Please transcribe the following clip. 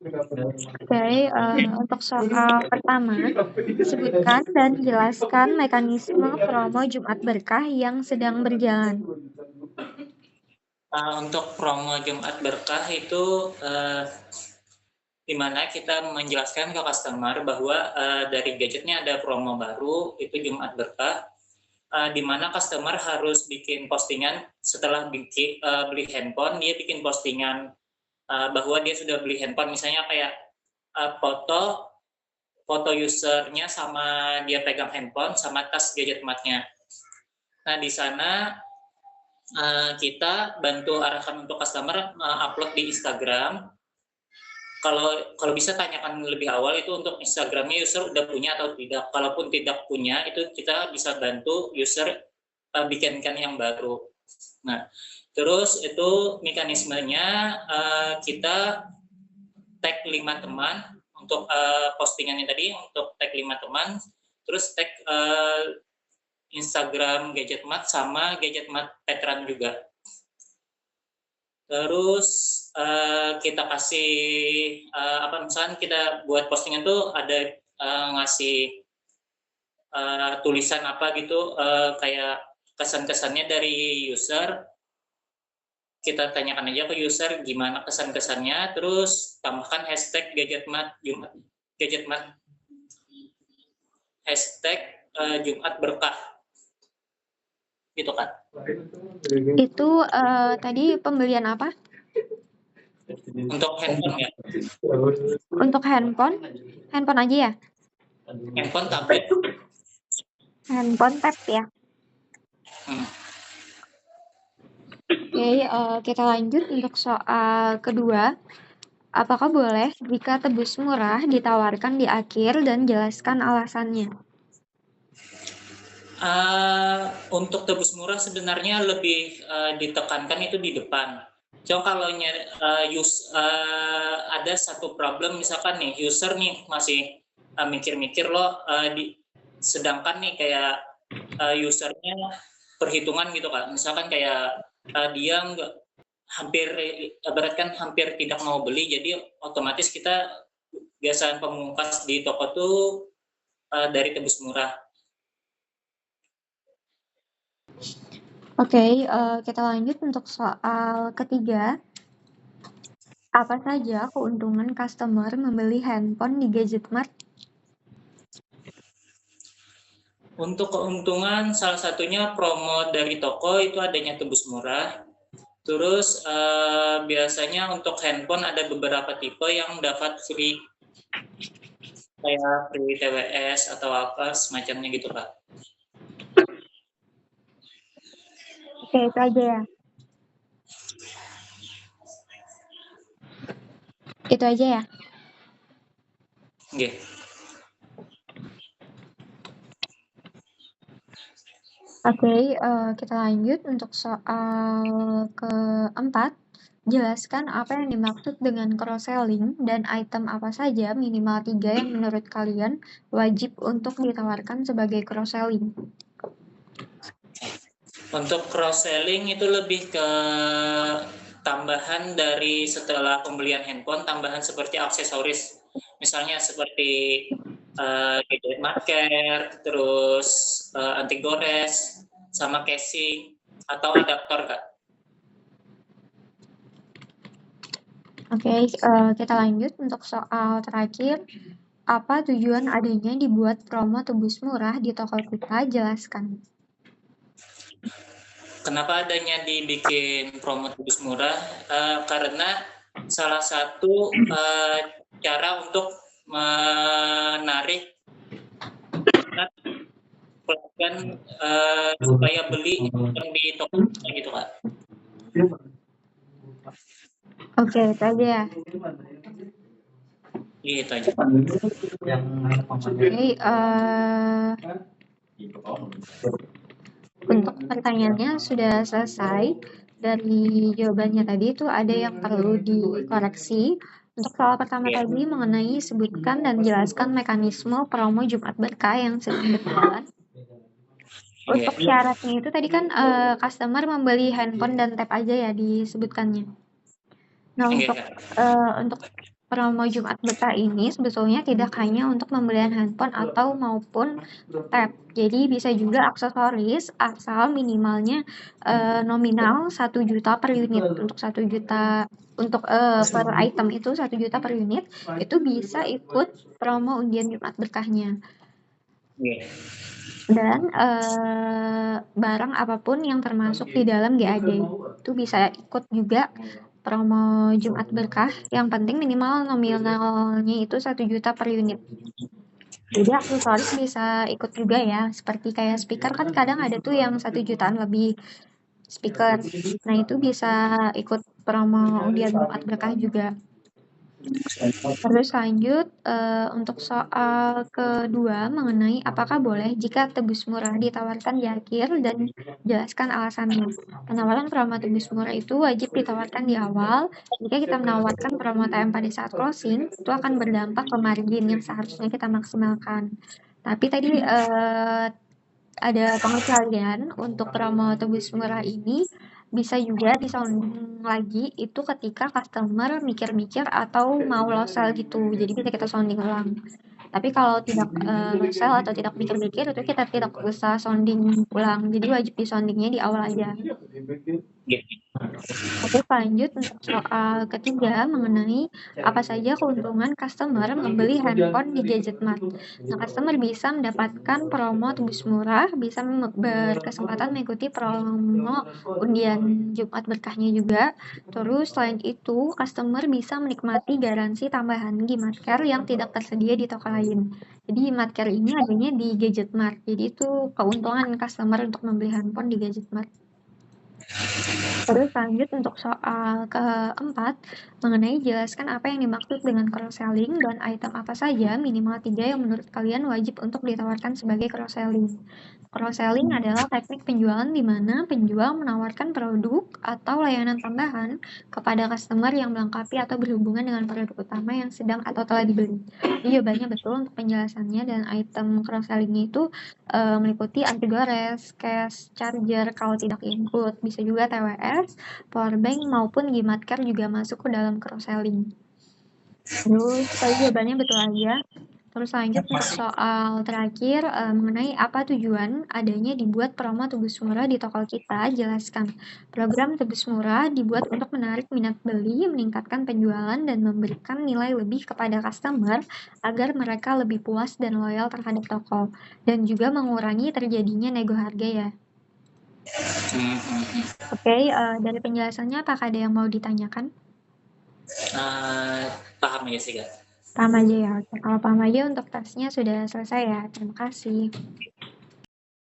Oke, untuk soal pertama, sebutkan dan jelaskan mekanisme promo Jumat Berkah yang sedang berjalan. Untuk promo Jumat Berkah itu di mana kita menjelaskan ke customer bahwa dari gadgetnya ada promo baru, itu Jumat Berkah, di mana customer harus bikin postingan setelah beli handphone, dia bikin postingan bahwa dia sudah beli handphone, misalnya kayak foto usernya sama dia pegang handphone sama tas gadget matnya. Nah, di sana kita bantu arahkan untuk customer upload di Instagram. Kalau bisa tanyakan lebih awal itu untuk Instagramnya user udah punya atau tidak. Kalaupun tidak punya, itu kita bisa bantu user bikinkan yang baru. Nah, terus itu mekanismenya kita tag 5 teman untuk postingannya tadi, untuk tag 5 teman, terus tag Instagram Gadgetmat sama Gadgetmat Veteran juga. Terus kita kasih misalkan kita buat postingan tuh ada ngasih tulisan apa gitu, kayak kesan-kesannya dari user. Kita tanyakan aja ke user gimana kesan-kesannya, terus tambahkan hashtag Gadgetmat hashtag Jumat Berkah gitu kan. Itu tadi pembelian apa? Untuk handphone ya. Untuk handphone aja ya? Handphone, tablet. Handphone tab ya. Oke, kita lanjut untuk soal kedua. Apakah boleh jika tebus murah ditawarkan di akhir dan jelaskan alasannya? Untuk tebus murah sebenarnya lebih ditekankan itu di depan. So kalau ada satu problem, misalkan nih user nih masih mikir-mikir loh, sedangkan nih kayak usernya perhitungan gitu kan, misalkan kayak dia hampir tidak mau beli, jadi otomatis kita biasanya pemungkas di toko tuh dari tebus murah. Oke, kita lanjut untuk soal ketiga. Apa saja keuntungan customer membeli handphone di Gadgetmart? Untuk keuntungan salah satunya promo dari toko itu adanya tebus murah. Terus biasanya untuk handphone ada beberapa tipe yang dapat free, kayak free TWS atau apa semacamnya gitu Pak. Oke, itu aja ya. Itu aja ya. Oke. Oke, kita lanjut untuk soal keempat. Jelaskan apa yang dimaksud dengan cross-selling dan item apa saja minimal 3 yang menurut kalian wajib untuk ditawarkan sebagai cross-selling. Untuk cross-selling itu lebih ke tambahan dari setelah pembelian handphone, tambahan seperti aksesoris. Misalnya seperti gadget care, terus anti gores, sama casing atau adaptor Kak. Oke, kita lanjut untuk soal terakhir. Apa tujuan adanya dibuat promo tebus murah di toko kita? Jelaskan. Kenapa adanya dibikin promo tebus murah? Karena salah satu cara untuk menarik pelanggan supaya beli di toko kita gitu Kak. Oke, itu aja ya. Gitu aja. Oke, untuk pertanyaannya sudah selesai. Dari jawabannya tadi itu ada yang perlu dikoreksi. Untuk soal pertama tadi mengenai sebutkan dan jelaskan mekanisme promo Jumat Berkah yang sedang berjalan. Untuk syaratnya itu tadi kan customer membeli handphone dan tab aja ya disebutkannya. Nah, untuk promo Jumat Berkah ini sebetulnya tidak hanya untuk pembelian handphone atau maupun tab. Jadi bisa juga aksesoris asal minimalnya nominal 1 juta per unit. Untuk 1 juta untuk per item itu 1 juta per unit itu bisa ikut promo undian Jumat Berkahnya. Iya. Dan barang apapun yang termasuk di dalam GAD itu bisa ikut juga promo Jumat Berkah. Yang penting minimal nominalnya itu 1 juta per unit. Jadi aksesoris bisa ikut juga ya, seperti kayak speaker kan kadang ada tuh yang 1 jutaan lebih speaker. Nah itu bisa ikut promo undian Jumat Berkah juga. Terus lanjut untuk soal kedua mengenai apakah boleh jika tebus murah ditawarkan di akhir dan jelaskan alasannya. Penawaran promo tebus murah itu wajib ditawarkan di awal. Jika kita menawarkan promo TM pada saat closing, itu akan berdampak ke margin yang seharusnya kita maksimalkan. Tapi tadi ada pengecualian untuk promo tebus murah ini bisa juga disounding lagi itu ketika customer mikir-mikir atau mau low sell gitu. Jadi bisa kita sounding ulang. Tapi kalau tidak low sell atau tidak mikir-mikir itu kita tidak usah sounding ulang. Jadi wajib di soundingnya di awal aja. Oke, lanjut untuk soal ketiga mengenai apa saja keuntungan customer membeli handphone di Gadgetmart. Nah, customer bisa mendapatkan promo tebus murah, bisa berkesempatan mengikuti promo undian Jumat Berkahnya juga. Terus selain itu, customer bisa menikmati garansi tambahan Gimatcare yang tidak tersedia di toko lain. Jadi Gimatcare ini adanya di Gadgetmart. Jadi itu keuntungan customer untuk membeli handphone di Gadgetmart. Terus lanjut untuk soal keempat, mengenai jelaskan apa yang dimaksud dengan cross-selling dan item apa saja minimal 3 yang menurut kalian wajib untuk ditawarkan sebagai cross-selling. Cross-selling adalah teknik penjualan di mana penjual menawarkan produk atau layanan tambahan kepada customer yang melengkapi atau berhubungan dengan produk utama yang sedang atau telah dibeli. Jadi jawabannya betul untuk penjelasannya, dan item cross-sellingnya itu meliputi anti gores, case, charger kalau tidak include, bisa juga TWS, powerbank maupun Gimatcare juga masuk ke dalam cross-selling. Terus tadi jawabannya betul aja. Terus lanjut untuk soal terakhir mengenai apa tujuan adanya dibuat promo tebus murah di toko kita, jelaskan. Program tebus murah dibuat untuk menarik minat beli, meningkatkan penjualan, dan memberikan nilai lebih kepada customer agar mereka lebih puas dan loyal terhadap toko. Dan juga mengurangi terjadinya nego harga ya. Oke, dari penjelasannya apakah ada yang mau ditanyakan? Paham ya sih, Kak? Paham aja ya. Oke, kalau paham aja untuk tesnya sudah selesai ya. Terima kasih.